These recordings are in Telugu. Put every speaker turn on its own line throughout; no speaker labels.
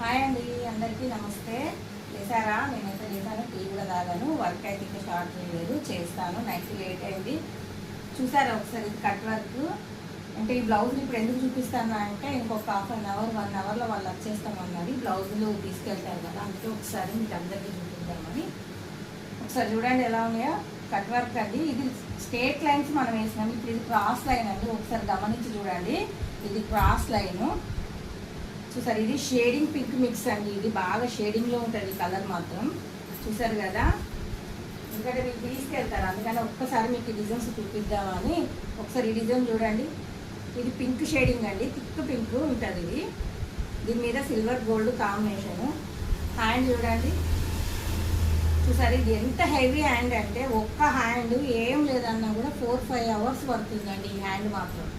హాయ్ అండి, అందరికీ నమస్తే. లేసారా? నేనైతే లేసాను, టీ కూడా తాగాను. వర్క్ అయితే ఇంకా స్టార్ట్ చేయలేదు, చేస్తాను. నైట్ లేట్ అయింది. చూసారా ఒకసారి కట్ వర్క్? అంటే ఈ బ్లౌజులు ఇప్పుడు ఎందుకు చూపిస్తాను అంటే ఇంకొక హాఫ్ అన్ అవర్ 1 అవర్లో వాళ్ళు వచ్చేస్తామన్నది. బ్లౌజులు తీసుకెళ్తారు కదా, అందుకే ఒకసారి మీకు అందరికీ చూపిద్దామని. ఒకసారి చూడండి ఎలా ఉన్నాయో. కట్ వర్క్ అండి. ఇది స్ట్రేట్ లైన్స్ మనం వేసినాం. ఇప్పుడు ఇది క్రాస్ లైన్ అండి. ఒకసారి గమనించి చూడండి. ఇది క్రాస్ లైను. చూసారు, ఇది షేడింగ్ పింక్ మిక్స్ అండి. ఇది బాగా షేడింగ్లో ఉంటుంది కలర్ మాత్రం. చూసారు కదా, ఎందుకంటే మీకు తీసుకెళ్తారు, అందుకని ఒక్కసారి మీకు డిజైన్స్ చూపిద్దామని. ఒకసారి ఈ డిజైన్ చూడండి. ఇది పింక్ షేడింగ్ అండి, థిక్ పింక్ ఉంటుంది ఇది. దీని మీద సిల్వర్ గోల్డ్ కాంబినేషను. హ్యాండ్ చూడండి. చూసారు, ఇది ఎంత హెవీ హ్యాండ్ అంటే ఒక్క హ్యాండ్ ఏం లేదన్నా కూడా 4-5 అవర్స్ పడుతుందండి ఈ హ్యాండ్ మాత్రం.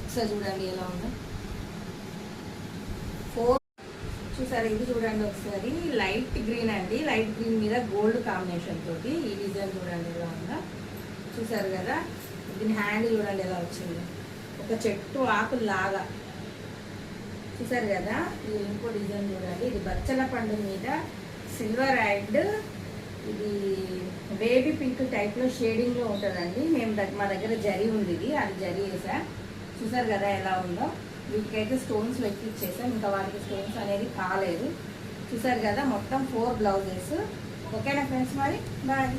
ఒకసారి చూడండి ఎలా ఉందో. చూసారు, ఇది చూడండి ఒకసారి. లైట్ గ్రీన్ అండి, లైట్ గ్రీన్ మీద గోల్డ్ కాంబినేషన్ తోటి ఈ డిజైన్ చూడండి ఎలా ఉందో. చూసారు కదా, దీని హ్యాండ్ చూడండి ఎలా వచ్చింది, ఒక చెట్టు ఆకులాగా. చూసారు కదా, ఇది ఇంకో డిజైన్ చూడండి. ఇది బచ్చల పండు మీద సిల్వర్ అండ్ ఇది బేబీ పింక్ టైప్లో షేడింగ్లో ఉంటుందండి. మా దగ్గర జరీ ఉంది, ఇది అది జరీ వేసా. చూసారు కదా ఎలా ఉందో. వీటికైతే స్టోన్స్ వెక్కిచ్చేసాం, ఇంకా వాటికి స్టోన్స్ అనేది కాలేదు. చూసారు కదా, మొత్తం 4 బ్లౌజెస్. ఓకేనా ఫ్రెండ్స్, మరి బాయ్.